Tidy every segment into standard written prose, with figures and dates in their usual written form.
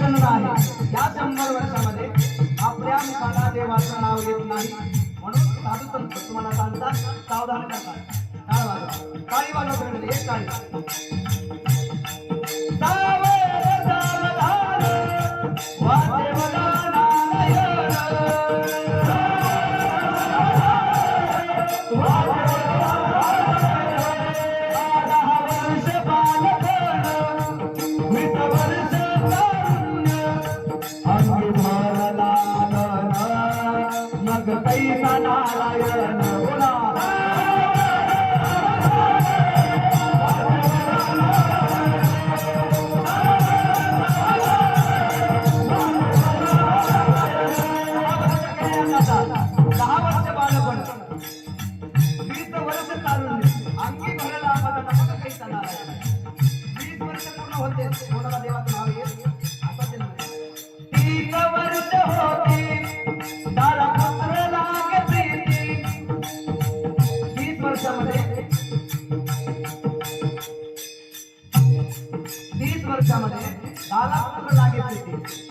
जन्म आहे या 100 वर्षामध्ये आपल्या मुखाला देवाचं नाव येत नाही म्हणून साधू संत तुम्हाला सांगतात सावधान करतात टाळ वाजवा टाळी वाजवा सगळे एक टाळी नारायण बोला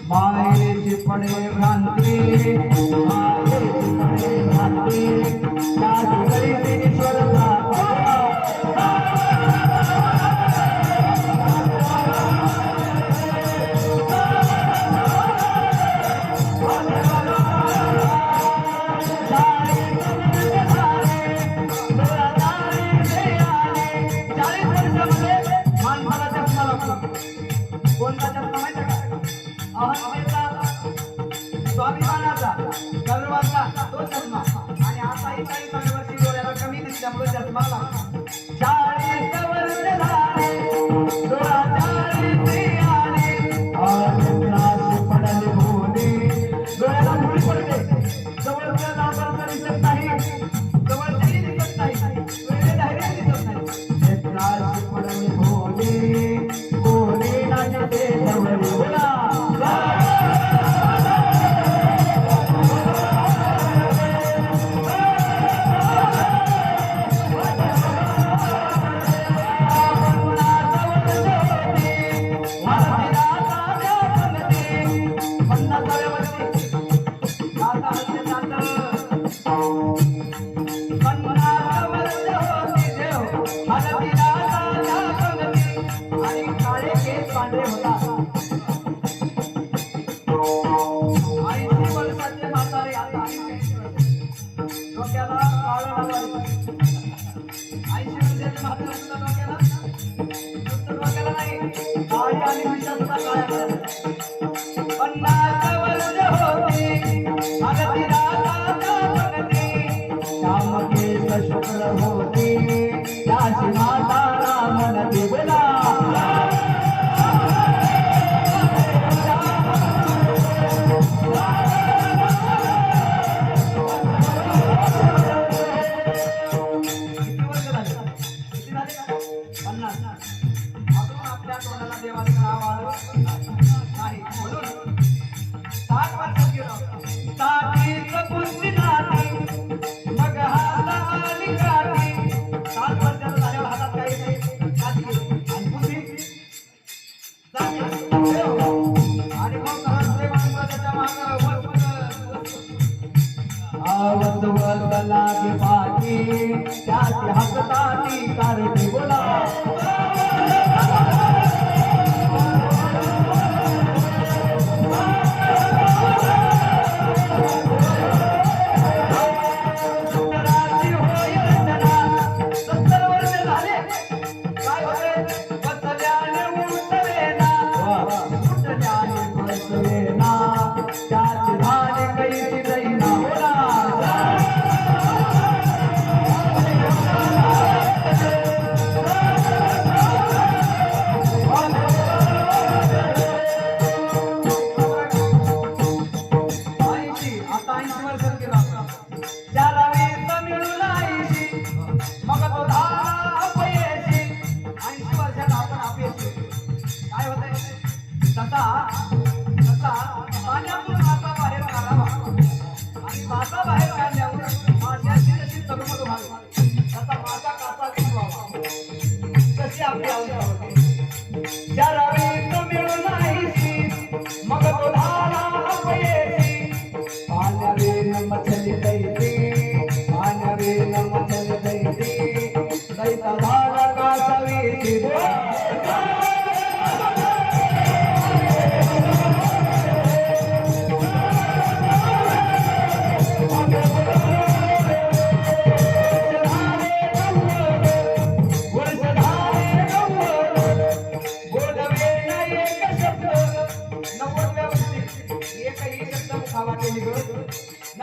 मायेची पडे भ्रांती मायेची पडे भ्रांती ईश्वर स्वाभिमानाचा गर्वाचा तो जन्म आणि आता 40 वर्षी डोळ्याला कमी दिसल्यामुळे जन्माला 40 वर्ष झाले डोळा 40 आले नाश पडले भोले डोळ्याला भूल पडते जवळच्या नावाला दिसत नाही जवळच्याही दिसत नाही वेळे धैर्य दिसत नाही नाश पडले भोले भोले नाचते जवळ बोला शुक्र होती त्याची माता रामनदी बोला आपल्या तोंडाला देवाचं नाव आलं नाही म्हणून 60 वर्षात गेलो साठीच पुष्टी नाही मग हाता आली काठी 60 वर्षात झाल्यावर हातात काही नाही आणि पुष्टी आणि मग घरातले माणसं त्याच्या मागं आवत लागे बाकी त्याची हसताती कारणी बोला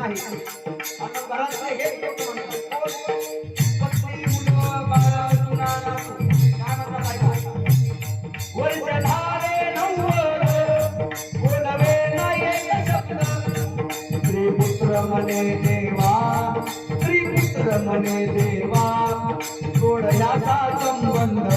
नाही. आता घरातले हे लोक म्हणतात पत्नी मुलं बाळ सुना नातू काय म्हणतात ऐका. वर्ष झाले 90 बोलवे नाही एक शब्द. स्त्री पुत्र म्हणे देवा, स्त्री पुत्र म्हणे देवा, सोड याचा संबंध.